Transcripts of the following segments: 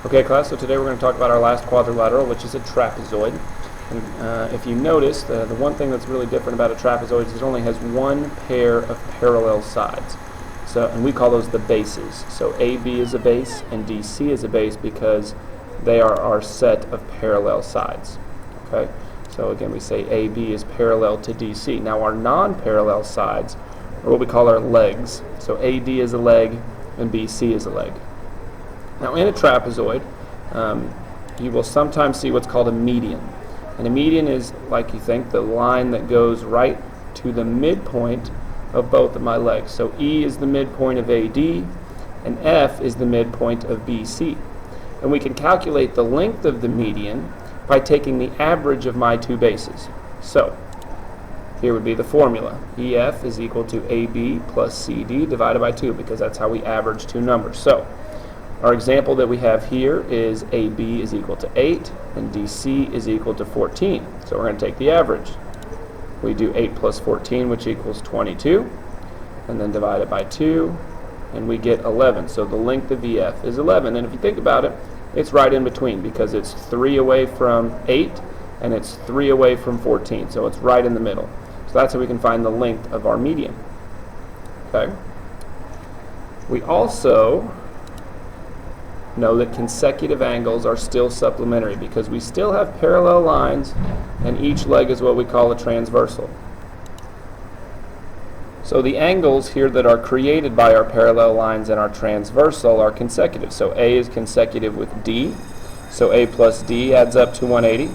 Okay, class, so today we're going to talk about our last quadrilateral, which is a trapezoid. And if you notice, the one thing that's really different about a trapezoid is it only has one pair of parallel sides. And we call those the bases. So AB is a base and DC is a base because they are our set of parallel sides. Okay? So again, we say AB is parallel to DC. Now our non-parallel sides are what we call our legs. So AD is a leg and BC is a leg. Now in a trapezoid, you will sometimes see what's called a median. And a median is, like you think, the line that goes right to the midpoint of both of my legs. So E is the midpoint of AD, and F is the midpoint of BC. And we can calculate the length of the median by taking the average of my two bases. So here would be the formula. EF is equal to AB plus CD divided by 2, because that's how we average two numbers. So our example that we have here is AB is equal to 8 and DC is equal to 14. So we're going to take the average. We do 8 plus 14, which equals 22, and then divide it by 2, and we get 11. So the length of EF is 11. And if you think about it, it's right in between, because it's 3 away from 8 and it's 3 away from 14. So it's right in the middle. So that's how we can find the length of our median. Okay. We also know that consecutive angles are still supplementary, because we still have parallel lines and each leg is what we call a transversal. So the angles here that are created by our parallel lines and our transversal are consecutive. So A is consecutive with D, so A plus D adds up to 180.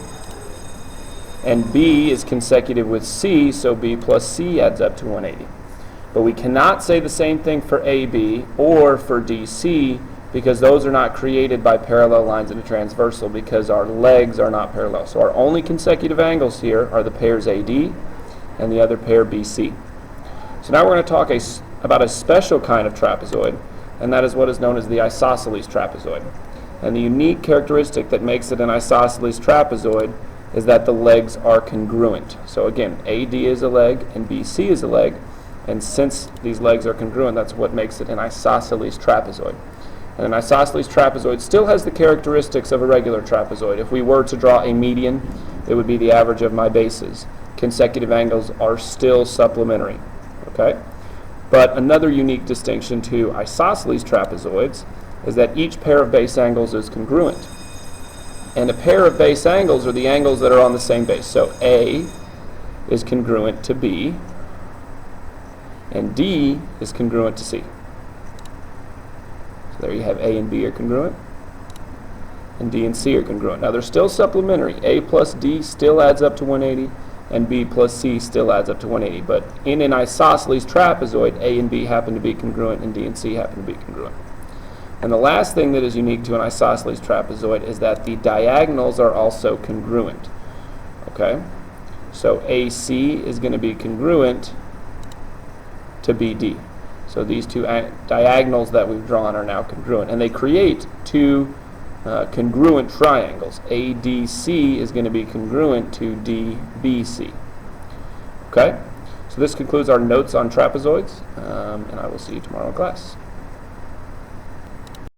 And B is consecutive with C, so B plus C adds up to 180. But we cannot say the same thing for AB or for DC, because those are not created by parallel lines in a transversal, because our legs are not parallel. So our only consecutive angles here are the pairs AD and the other pair BC. So now we're going to talk about a special kind of trapezoid, and that is what is known as the isosceles trapezoid. And the unique characteristic that makes it an isosceles trapezoid is that the legs are congruent. So again, AD is a leg and BC is a leg, and since these legs are congruent, that's what makes it an isosceles trapezoid. And an isosceles trapezoid still has the characteristics of a regular trapezoid. If we were to draw a median, it would be the average of my bases. Consecutive angles are still supplementary. Okay? But another unique distinction to isosceles trapezoids is that each pair of base angles is congruent. And a pair of base angles are the angles that are on the same base. So A is congruent to B, and D is congruent to C. There you have A and B are congruent, and D and C are congruent. Now they're still supplementary. A plus D still adds up to 180, and B plus C still adds up to 180. But in an isosceles trapezoid, A and B happen to be congruent, and D and C happen to be congruent. And the last thing that is unique to an isosceles trapezoid is that the diagonals are also congruent. Okay? So AC is going to be congruent to BD. So these two diagonals that we've drawn are now congruent, and they create two congruent triangles. ADC is going to be congruent to DBC. Okay? So this concludes our notes on trapezoids, and I will see you tomorrow in class.